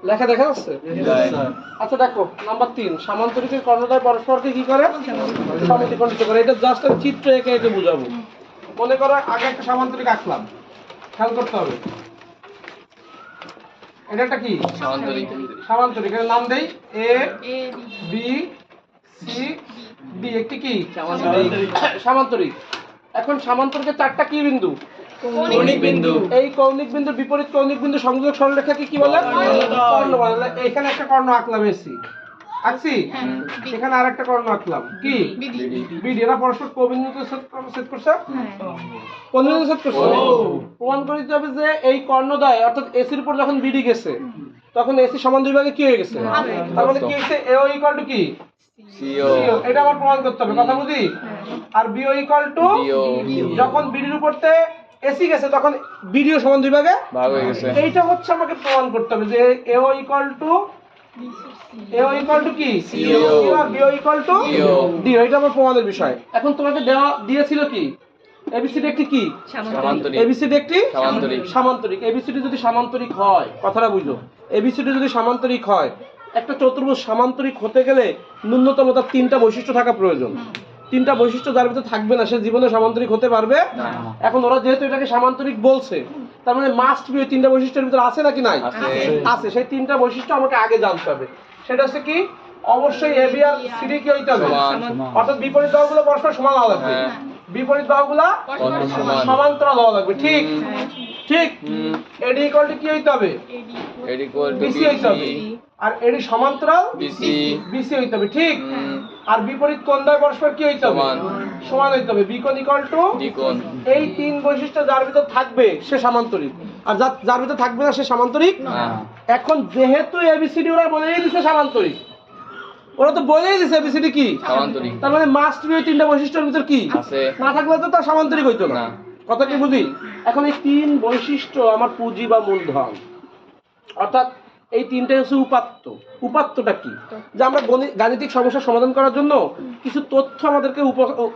লেখা দেখা যাচ্ছে? আচ্ছা দেখো নাম্বার 3, সামান্তরিকের কর্ণদ্বয় পরস্পরকে কি করে? সমদ্বিখণ্ডিত করে। এটা জাস্ট আমি চিত্র এঁকে এঁকে বুঝাবো। মনে করো আগে একটা সামান্তরিক আঁকলাম, খেয়াল করতে হবে। এটা একটা কি সামান্তরিক, এর নাম দেই এ বি সি ডি। একটি কি সামান্তরিক। এখন সামান্তরিকের 4টা কি বিন্দু? কৌণিক বিন্দু। এই কৌণিক বিন্দুর বিপরীত কৌণিক বিন্দু সংযোজক সরলরেখাকে কি বলে? কর্ণ বলে। এখানে একটা কর্ণ আঁকলাম এসি, আঁকছি। এখানে আরেকটা কর্ণ আঁকলাম কি বিডি। এরা পরস্পর কোবিন্দুতে ছেদ করছে, কোন বিন্দুতে ছেদ করছে? প্রমাণ করে দিতে হবে যে এই কর্ণদ্বয় অর্থাৎ এসির উপর যখন বিডি গেছে তখন এসি সমান দুই ভাগে কি হয়ে গেছে? তার মানে কি হইছে? এও ইকুয়াল টু কি সিও। এটা আমার প্রমাণ করতে হবে, কথা বুঝি? আর বিও ইকুয়াল টু যখন বিডির উপরতে এসি গেছে তখন বিডিও সমান দুই ভাগে ভাগ হয়ে গেছে। এইটা হচ্ছে আমাকে প্রমাণ করতে হবে যে এও ইকুয়াল টু কি সিও আর বিও ইকুয়াল টু ডি। এটা আমার প্রমাণের বিষয়। এখন তোমাকে দেওয়া দিয়েছিল কি এবিসিডি একটি কি সামান্তরিক। এবিসিডি একটি সামান্তরিক। এবিসিডি যদি সামান্তরিক হয়, কথাটা বুঝো, এবিসিডি যদি সামান্তরিক হয়, একটা চতুর্ভুজ সামান্তরিক হতে গেলে ন্যূনতম তার 3টা বৈশিষ্ট্য থাকা প্রয়োজন। 3টা বৈশিষ্ট্য যার ভিতরে থাকবে না সে জীবনে সামান্তরিক হতে পারবে না। এখন ওরা যেহেতু এটাকে সামান্তরিক বলছে তার মানে মাস্ট বি ওই 3টা বৈশিষ্ট্যের ভিতরে আছে নাকি নাই? আছে। সেই 3টা বৈশিষ্ট্য আমাকে আগে জানতে হবে। সেটা হচ্ছে কি, অবশ্যই A B R C D কি হইতে হবে? অর্থাৎ বিপরীত বাহুগুলো পরস্পর সমান হওয়া লাগবে। বিপরীত বাহুগুলো সমান্তরাল হওয়া লাগবে। ঠিক ঠিক। এডি ইকুয়াল টু কি হইতে হবে? এডি ইকুয়াল টু বিসি হইতে হবে। আর এডি সমান্তরাল বিসি হইতে হবে। ঠিক। আর বিপরীত কোণদ্বয় পরস্পর কি হইতে হবে? সমান হইতে হবে। বিকোণ ইকুয়াল টু ডিকোণ। এই 3 বৈশিষ্ট্য যার ভিতর থাকবে সে সামান্তরিক, আর যার ভিতর থাকবে না সে সামান্তরিক না। এখন যেহেতু এবিসিডি ওরা বলেই দিছে সামান্তরিক, ওরা তো বলেই দিছে এবিসিডি কি সামান্তরিক, তার মানে মাস্ট বি ওই 3টা বৈশিষ্ট্যের ভিতর কি আছে, না থাকলে তো তার সামান্তরিক হইতো না। কথা কি বুঝি? এখন এই 3 বৈশিষ্ট্য আমার পুঁজি বা মূলধন, অর্থাৎ এই 3টা হচ্ছে উপাত্ত। উপাত্তটা কি? যে আমরা গাণিতিক সমস্যা সমাধান করার জন্য কিছু তথ্য আমাদেরকে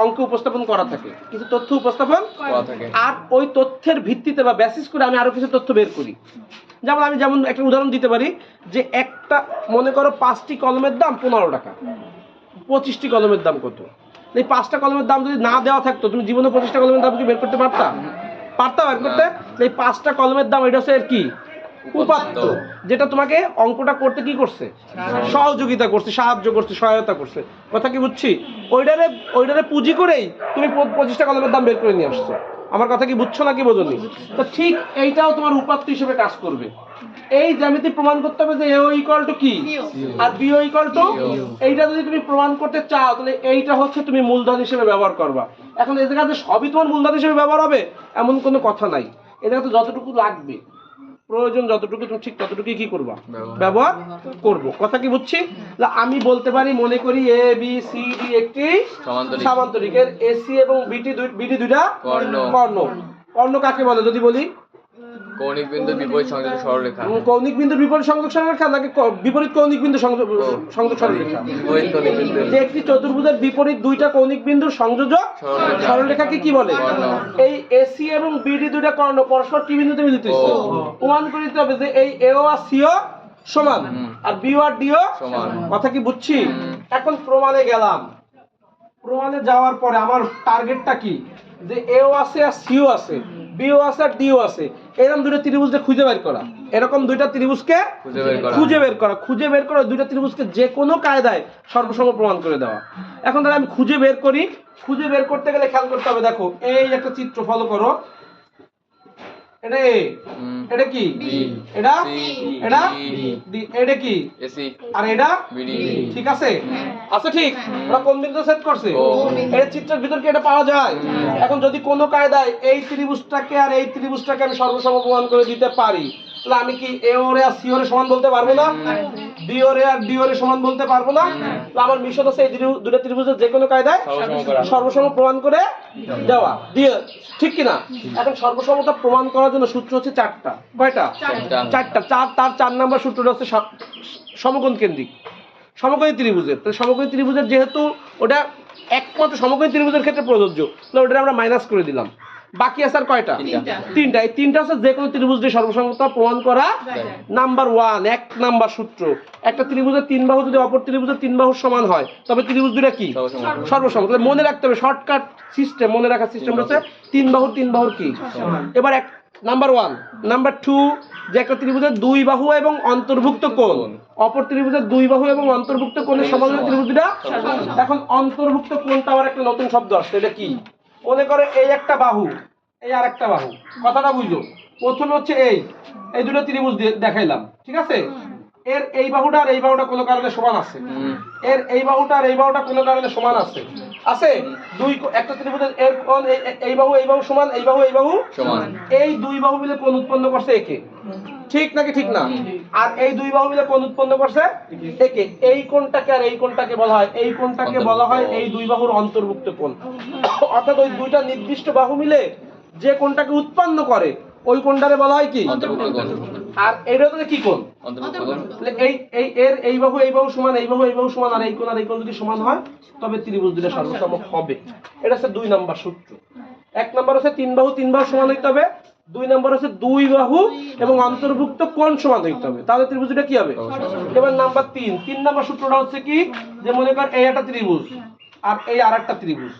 অঙ্কে উপস্থাপন করা থাকে, কিছু তথ্য উপস্থাপন করা থাকে, আর ওই তথ্যের ভিত্তিতে বা বেসিস করে আমি আরো কিছু তথ্য বের করি। যেমন আমি একটা উদাহরণ দিতে পারি যে একটা মনে করো 5টি কলমের দাম 15 টাকা, 25টি কলমের দাম কত? এই 5টা কলমের দাম যদি না দেওয়া থাকতো তুমি জীবনে 25টা কলমের দাম কি বের করতে পারতা? বের করতে? এই 5টা কলমের দাম এটা হচ্ছে এর কি উপাত্ত, যেটা তোমাকে অঙ্কটা করতে কি করছে? সহযোগিতা করছে, সাহায্য করছে, সহায়তা করছে। কথা কি বুঝছি? ওইটারে পুঁজি করেই তুমি 25টা কলমের দাম বের করে নিয়ে আসছো। আমার কথা কি বুঝছো নাকি বোঝনি? তো ঠিক এইটাও তোমার উপাত্ত হিসেবে কাজ করবে। এই জ্যামিতি প্রমাণ করতে হবে যে এও ইকুয়াল টু কি আর বিও ইকুয়াল টু। এইটা যদি তুমি প্রমাণ করতে চাও তাহলে এইটা হচ্ছে তুমি মূলধন হিসেবে ব্যবহার করবা। এখন এই জায়গাতে সবই তোমার মূলধন হিসেবে ব্যবহার হবে এমন কোনো কথা নাই। এই জায়গাতে যতটুকু লাগবে প্রয়োজন যতটুকু তুমি ঠিক ততটুকুই কি করবা? ব্যবহার করবো। কথা কি বুঝছি? আমি বলতে পারি মনে করি এ বি সি ডি একটি সামান্তরিক, এর এসি এবং বিডি দুইটা কর্ণ। কর্ণ কাকে বলে যদি বলি? কৌণিক বিন্দুর বিপরীত সংযোজক সরলরেখা। কৌণিক বিন্দুর বিপরীত সংযোজক সরলরেখা নাকি বিপরীত কৌণিক বিন্দু সংযোজক সরলরেখা? যে একটি চতুর্ভুজের বিপরীত 2টা কৌণিক বিন্দুর সংযোজক সরলরেখাকে কি বলে? এই এসি এবং বিডি দুইটা কর্ণ পরস্পর কি বিন্দুতে মিলিত হইছে? প্রমাণ করে দিতে হবে যে এই এও আর সিও সমান আর বিও আর ডিও সমান। কথা কি বুঝছি? এখন প্রমাণে গেলাম। প্রমাণে যাওয়ার পরে আমার টার্গেটটা কি? যে এও আছে আর সিও আছে, বিও আছে আর ডিও আছে, এরকম দুটো ত্রিভুজকে খুঁজে বের করা। এরকম দুইটা ত্রিভুজকে খুঁজে বের করা দুইটা ত্রিভুজকে যে কোনো কায়দায় সর্বসম প্রমাণ করে দেওয়া। এখন তাহলে আমি খুঁজে বের করি। খুঁজে বের করতে গেলে খেয়াল করতে হবে, দেখো এই একটা চিত্র ফলো করো। এটা এ, এটা কি এটা এটা ডি, এটা কি এসি আর এটা বিডি। ঠিক আছে? আচ্ছা ঠিক। ওরা কোন বিন্দুতে ছেদ করছে? এই চিত্রের ভিতর কি এটা পাওয়া যায়? এখন যদি কোনো কায়দায় এই ত্রিভুজটাকে আর এই ত্রিভুজটাকে আমি সর্বসম প্রমাণ করে দিতে পারি তাহলে আমি কি এ ওরে আর সি ওরে সমান বলতে পারবো না? বি ওরে আর ডি ওরে সমান বলতে পারবো না? তাহলে আমার মিশন আছে এই দুটো ত্রিভুজের যে কোনো কায়দায় সর্বসম প্রমাণ করে দেওয়া দিয়ে, ঠিক কি না? এখন সর্বসমতা প্রমাণ করার জন্য সূত্র হচ্ছে 4টা। কয়টা? 4টা। তার 4 নাম্বার সূত্রটা হচ্ছে সমকোণ কেন্দ্রিক সমকোণী ত্রিভুজের। তো সমকোণী ত্রিভুজের যেহেতু ওটা একমাত্র সমকোণী ত্রিভুজের ক্ষেত্রে প্রযোজ্য, তাহলে ওটা আমরা মাইনাস করে দিলাম। বাকি আছে আর কয়টা? তিনটা। এই তিনটা হচ্ছে যে কোনো ত্রিভুজ দিয়ে সর্বসমতা প্রমাণ করা নাম্বার 1, 1 নাম্বার সূত্র। একটা ত্রিভুজের তিন বাহু যদি অপর ত্রিভুজের তিন বাহুর সমান হয় তবে ত্রিভুজ দুটো কি সর্বসম। তাহলে মনে রাখতে হবে, শর্টকাট সিস্টেম মনে রাখার সিস্টেম হচ্ছে তিন বাহুর কি। এবার এক নাম্বার 1, নাম্বার 2 যে একটা ত্রিভুজের দুই বাহু এবং অন্তর্ভুক্ত কোণ অপর ত্রিভুজের দুই বাহু এবং অন্তর্ভুক্ত কোণের সমান হলে ত্রিভুজ দুটো। এখন অন্তর্ভুক্ত কোণটা আবার একটা নতুন শব্দ আসছে, এটা কি? মনে করে এই একটা বাহু, এই আর একটা বাহু, কথাটা বুঝো। প্রথমে হচ্ছে এই দুটো ত্রিভুজ দেখাইলাম, ঠিক আছে? এর এই বাহুটা আর এই বাহুটা কোনো কারণে সমান আছে, এর এই বাহুটা আর এই বাহুটা কোনো কারণে সমান আছে আছে দুই একটা ত্রিভুজের এর কোণ এই বাহু সমান, এই বাহু সমান, এই দুই বাহু মিলে কোণ উৎপন্ন করছে একে, ঠিক নাকি ঠিক না? আর এই দুই বাহু মিলে কোণ উৎপন্ন করছে একে। এই কোণটাকে আর এই কোণটাকে বলা হয়, এই কোণটাকে বলা হয় এই দুই বাহুর অন্তর্ভুক্ত কোণ। অর্থাৎ ওই দুইটা নির্দিষ্ট বাহু মিলে যে কোণটাকে উৎপন্ন করে ওই কোণটারে বলা হয় কি অন্তর্ভুক্ত কোণ। আর এইটা হচ্ছে কি কোণ? অন্তর্ভুক্ত কোণ। তাহলে এই বাহু সমান, এই বাহু সমান, আর এই কোণ যদি সমান হয় তবে ত্রিভুজ দুটো সর্বসম হবে। এটা হচ্ছে 2 নাম্বার সূত্র। 1 নাম্বার হচ্ছে তিন বাহু সমান হইতে হবে, 2 নাম্বার হচ্ছে দুই বাহু এবং অন্তর্ভুক্ত কোণ সমান হইতে হবে, তাহলে ত্রিভুজ দুটো কি হবে? এবার নাম্বার 3 নাম্বার সূত্রটা হচ্ছে কি, যে মনে কর এই একটা ত্রিভুজ আর এই আরেকটা ত্রিভুজ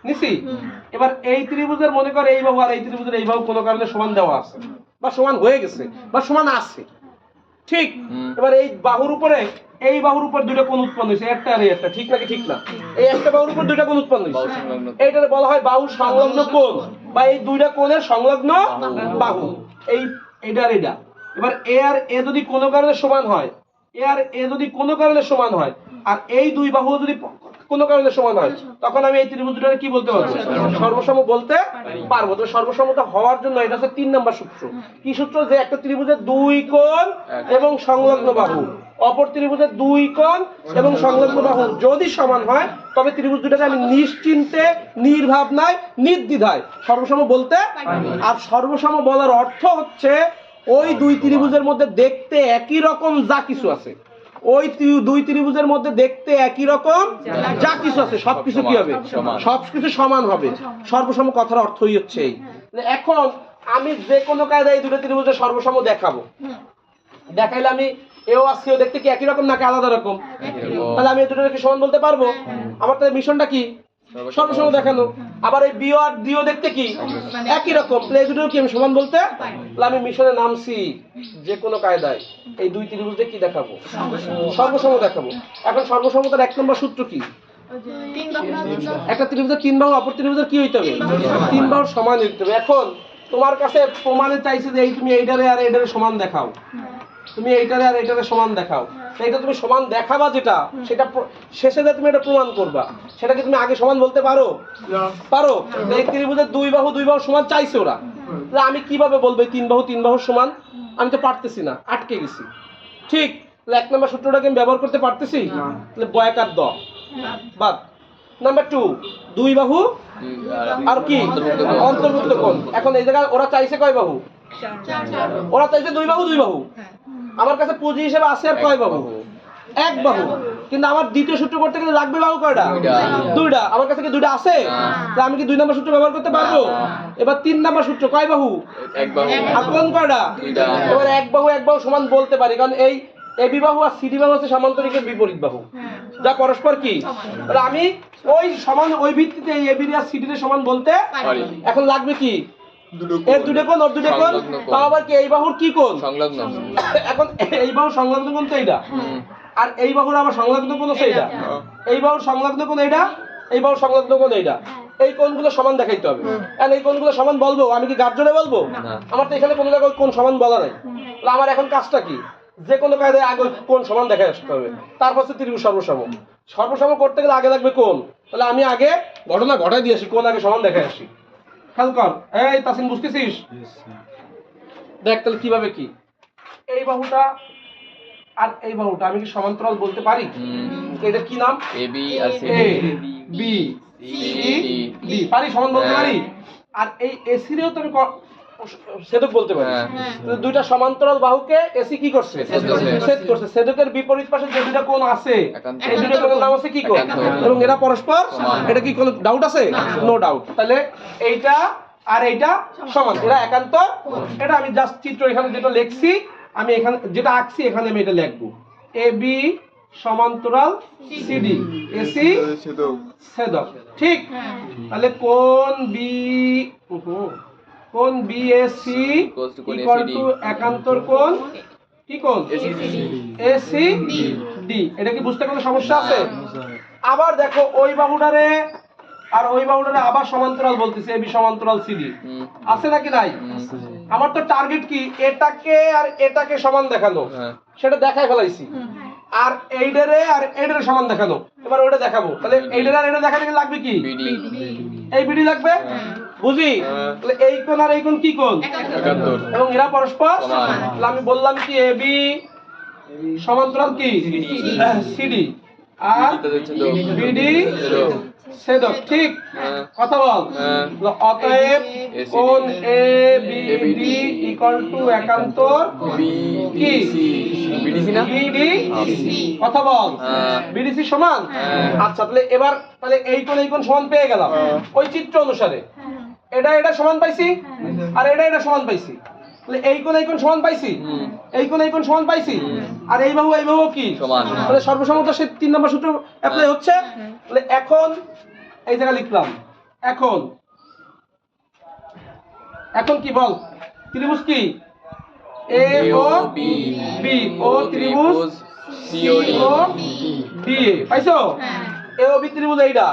নিছি। এবার এই ত্রিভুজের মনে কর এই বাহু আর এই ত্রিভুজের এই বাহু কোনো কারণে সমান দেওয়া আছে বা সমান হয়ে গেছে বা সমান আছে, ঠিক? এবার এই বাহুর উপরে দুইটা কোণ উৎপন্ন হয়েছে, একটা আর একটা, ঠিক নাকি ঠিক না? এই একটা বাহুর উপর দুইটা কোণ উৎপন্ন হয়েছে, এইটাকে বলা হয় বাহু সংলগ্ন কোণ বা এই দুইটা কোণের সংলগ্ন বাহু, এইটা আর এইটা। এবার এ আর এ যদি কোনো কারণে সমান হয়, এ আর এ যদি কোনো কারণে সমান হয় আর এই দুই বাহু যদি কোনো কারণে সমান হয় তখন আমি এই ত্রিভুজ দুটোকে কি বলতে পারবো? সর্বসম বলতে পারবো। তো সর্বসমতা হওয়ার জন্য এটা হচ্ছে 3 নাম্বার সূত্র। কি সূত্র? যে একটা ত্রিভুজের দুই কোণ এবং সংলগ্ন বাহু অপর ত্রিভুজের দুই কোণ এবং সংলগ্ন বাহু যদি সমান হয় তবে ত্রিভুজ দুটোকে আমি নিশ্চিন্তে, নির্ভাবনায়, নির্দ্বিধায় সর্বসম বলতে। আর সর্বসম বলার অর্থ হচ্ছে ওই দুই ত্রিভুজের মধ্যে দেখতে একই রকম যা কিছু আছে, ওই দুই ত্রিভুজের মধ্যে দেখতে একই রকম যা কিছু আছে সবকিছু কি হবে? সবকিছু সমান হবে। সর্বসম কথার অর্থই হচ্ছে এই। এখন আমি যে কোনো কায়দায় এই দুটো ত্রিভুজের সর্বসম দেখাবো, দেখাইলে আমি এও আর সিও দেখতে কি একই রকম নাকি আলাদা রকম? তাহলে আমি এই দুটোকে সমান বলতে পারবো। আমার তাহলে মিশনটা কি? সর্বসম দেখানো। আবার এই বিও আর ডিও দেখতে কি একই রকম, তাহলে এই দুটো কি আমি সমান বলতে? তাহলে আমি মিশনে নামছি যে কোনো কায়দায় এই দুই ত্রিভুজে কি দেখাবো? সর্বসম দেখাবো। এখন সর্বসমতার 1 নম্বর সূত্র কি? একটা ত্রিভুজের তিন বাহু অপর ত্রিভুজের কি হইতে হবে? তিন বাহুর সমান হইতে হবে। এখন তোমার কাছে প্রমাণে চাইছে যে এই তুমি এইটারে আর এইটারে সমান দেখাও, তুমি এইটারে আর এইটারে সমান দেখাও। এইটা তুমি সমান দেখাবা যেটা, সেটা শেষে যে তুমি এটা প্রমাণ করবা, সেটা কি তুমি আগে সমান বলতে পারো? পারো? এই ত্রিভুজের দুই বাহু সমান চাইছে ওরা, তাহলে আমি কিভাবে বলবো তিন বাহু সমান? আমি তো পারতেছি না, আটকে গেছি, ঠিক? তাহলে 1 নম্বর সূত্রটাকে আমি ব্যবহার করতে পারতেছি, তাহলে বয়াকার দ বাদ। নাম্বার 2 দুই বাহু আর কি অন্তর্ভুক্ত কোণ। এখন এই জায়গায় ওরা চাইছে কয় বাহু? ওরা চাইছে দুই বাহু। আমার কাছে পুঁজি হিসেবে আছে আর কয় বাহু? এক বাহু। কিন্তু আমার দ্বিতীয় সূত্র করতে গেলে লাগবে বাহু কয়টা? দুইটা। আমার কাছে কি দুইটা আছে? তাহলে আমি কি 2 নম্বর সূত্র ব্যবহার করতে পারবো? এবার 3 নম্বর সূত্র কয় বাহু? এক বাহু। আর কোণ কয়টা? দুইটা। এবার এক বাহু সমান বলতে পারি, কারণ এই এবি বাহু আর সিডি বাহু হচ্ছে সমান্তরিকের বিপরীত বাহু, যা পরস্পর কি। তাহলে আমি ওই সমান ওই ভিত্তিতে এই এবি আর সিডি এর সমান বলতে পারি। এখন লাগবে কি? এর দুটো কোণ ওর দুটো কোণ, তাও আবার কি এই বাহুর কি কোণ? সংলগ্ন। এখন এই বাহুর সংলগ্ন কোণ তো এইটা, আর এই বাহুর আবার সংলগ্ন কোণ হচ্ছে এইটা। এই বাহুর সংলগ্ন কোণ এইটা, এই বাহুর সংলগ্ন কোণ এইটা। এই কোণগুলো সমান দেখাইতে হবে। আর এই কোণগুলো সমান বলবো আমি কি গার্জনে বলবো? আমার তো এখানে কোনো জায়গায় কোণ সমান বলা নাই। তাহলে আমার এখন কাজটা কি? যে কোনো কায়দায় আগে কোণ সমান দেখাই আসতে হবে, তারপর হচ্ছে ত্রিভুজ সর্বসম করতে গেলে আগে লাগবে কোণ। তাহলে আমি আগে ঘটনা ঘটাই দিয়ে আসি, কোণ আগে সমান দেখাই আসি। খেয়াল কর, এই তাসিন বুঝতেছিস? দেখ তাহলে কিভাবে কি এই বাহুটা আর এই বাহুটা আমি কি সমান্তরাল বলতে পারি? এটা কি নাম? A B R C B C D পারি, সমান বলতে পারি। আর এই এসি রেও তুমি ছেদক বলতে পারি। দুইটা সমান্তরাল বাহুকে এসি কি করছে? ছেদ করছে। ছেদকের বিপরীত পাশে যে দুইটা কোণ আছে এই দুইটা কোণের নাম আছে কি কোণ? এবং এরা পরস্পর, এটা কি কোনো ডাউট আছে? No doubt. তাহলে এইটা আর এইটা সমান, এরা একান্তর। এটা আমি জাস্ট চিত্র এখানে যেটা লিখছি, আমি এখানে যেটা আঁকছি এখানে আমি এটা লিখবো, এ বি সমান্তরাল সিডি, এসি ছেদক, ঠিক? তাহলে কোণ বিএসি ইকুয়াল টু একান্তর কোণ কি কোণ এসি ডি। এটা কি বুঝতে কোনো সমস্যা আছে? আবার দেখো ওই বাহুটারে আর ওই বাহুটারে আবার সমান্তরাল বলতেছে, এবি সমান্তরাল সিডি, আছে নাকি নাই? আমার তো টার্গেট কি এটাকে আর এটাকে সমান দেখানো, সেটা দেখাই ফেলাইছি। আর এইটারে আর এইটারে সমান দেখানো, এবার ওটা দেখাবো। তাহলে এইটারে আর এটা দেখাতে গেলে লাগবে কি? এই বিডি লাগবে, বুঝি? তাহলে এই কোণ আর এই কোণ কি কোণ? একান্তর, এবং এরা পরস্পর সমান। তাহলে আমি বললাম কি এবি সমান্তরাল কি সিডি আর বিডি ছেদক, ঠিক? কথা বল। অতএব কোণ এবিডি ইকুয়াল টু একান্তর বিসি, বিডি, কথা বল, বিডিসি সমান। আচ্ছা, তাহলে এবার তাহলে এই কোণ সমান পেয়ে গেলাম ওই চিত্র অনুসারে। এটা সমান পাইছি আর এটা সমান পাইছি, তাহলে এই কোণ সমান পাইছি, এই কোণ সমান পাইছি, আর এই বাহু কি সমান। তাহলে সর্বসমতা সে 3 নম্বর সূত্র অ্যাপ্লাই হচ্ছে। তাহলে এখন এই জায়গা লিখলাম, এখন কি বল, ত্রিভুজ কি এ ও বি ও ত্রিভুজ সি ও ডি, পাইছো? এ ও বি ত্রিভুজ এইটা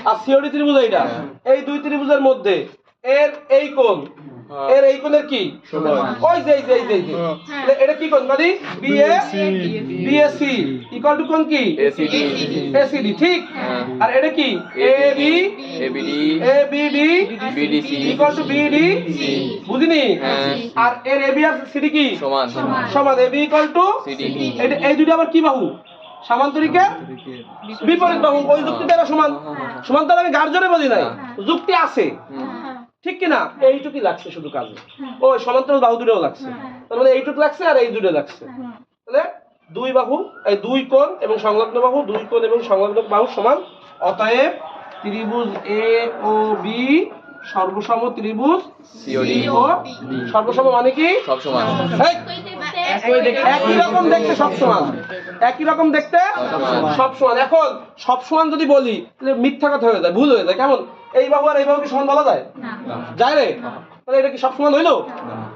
আর সি ও ডি ত্রিভুজ এইটা, এই দুই ত্রিভুজের মধ্যে এর এই কোণ এর এই কোণের কি সমান, ওই যে তাহলে এটা কি কোণ মানে বিএসি ইকুয়াল টু কোণ কি এসিডি, ঠিক? আর এটা কি এবিডি ইকুয়াল টু বিডিসি, বুঝিনি? আর এর এবি আর সিডি কি সমান, এবি ইকুয়াল টু সিডি। এই দুটো আবার কি বাহু? সামান্তরিকের বিপরীত বাহু। ওই যুক্তিতে এরা সমান, সমান্তরাল আমি গাঢ় জোরে বলি নাই, যুক্তি আছে, ঠিক কিনা? এইটুকুই লাগছে শুধু কাজে, ওই সমান্তরাল বাহু দুটোও লাগছে, তার মানে এইটুকু লাগছে আর এই দুটো লাগছে। তাহলে দুই বাহু এই দুই কোণ এবং সংলগ্ন বাহু, দুই কোণ এবং সংলগ্ন বাহু সমান। অতএব ত্রিভুজ এ ও বি সর্বসম ত্রিভুজ সি ও ডি। সর্বসম মানে কি সব সমান, একই রকম দেখতে সব সমান, একই রকম দেখতে সব সমান। এখন সব সমান যদি বলি তাহলে মিথ্যা কথা হয়ে যায়, ভুল হয়ে যায়। কেমন? এই বাহু আর এই বাহু কি সমান বলা যায়? যায় রে? তাহলে এটা কি সব সমান হইলো?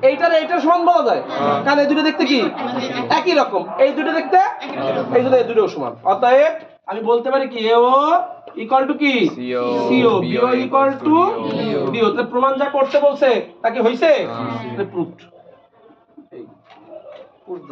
এইটার সমান বলা যায়, কারণ এই দুটো দেখতে কি একই রকম, এই দুটো দেখতে এই জন্য এই দুটো সমান। অতএব আমি বলতে পারি কি এ ও ইকুয়াল টু কি C O, B O equal to D O. তাহলে প্রমাণ যা করতে বলছে তা কি হইছে? প্রুফড। এই প্রুফ।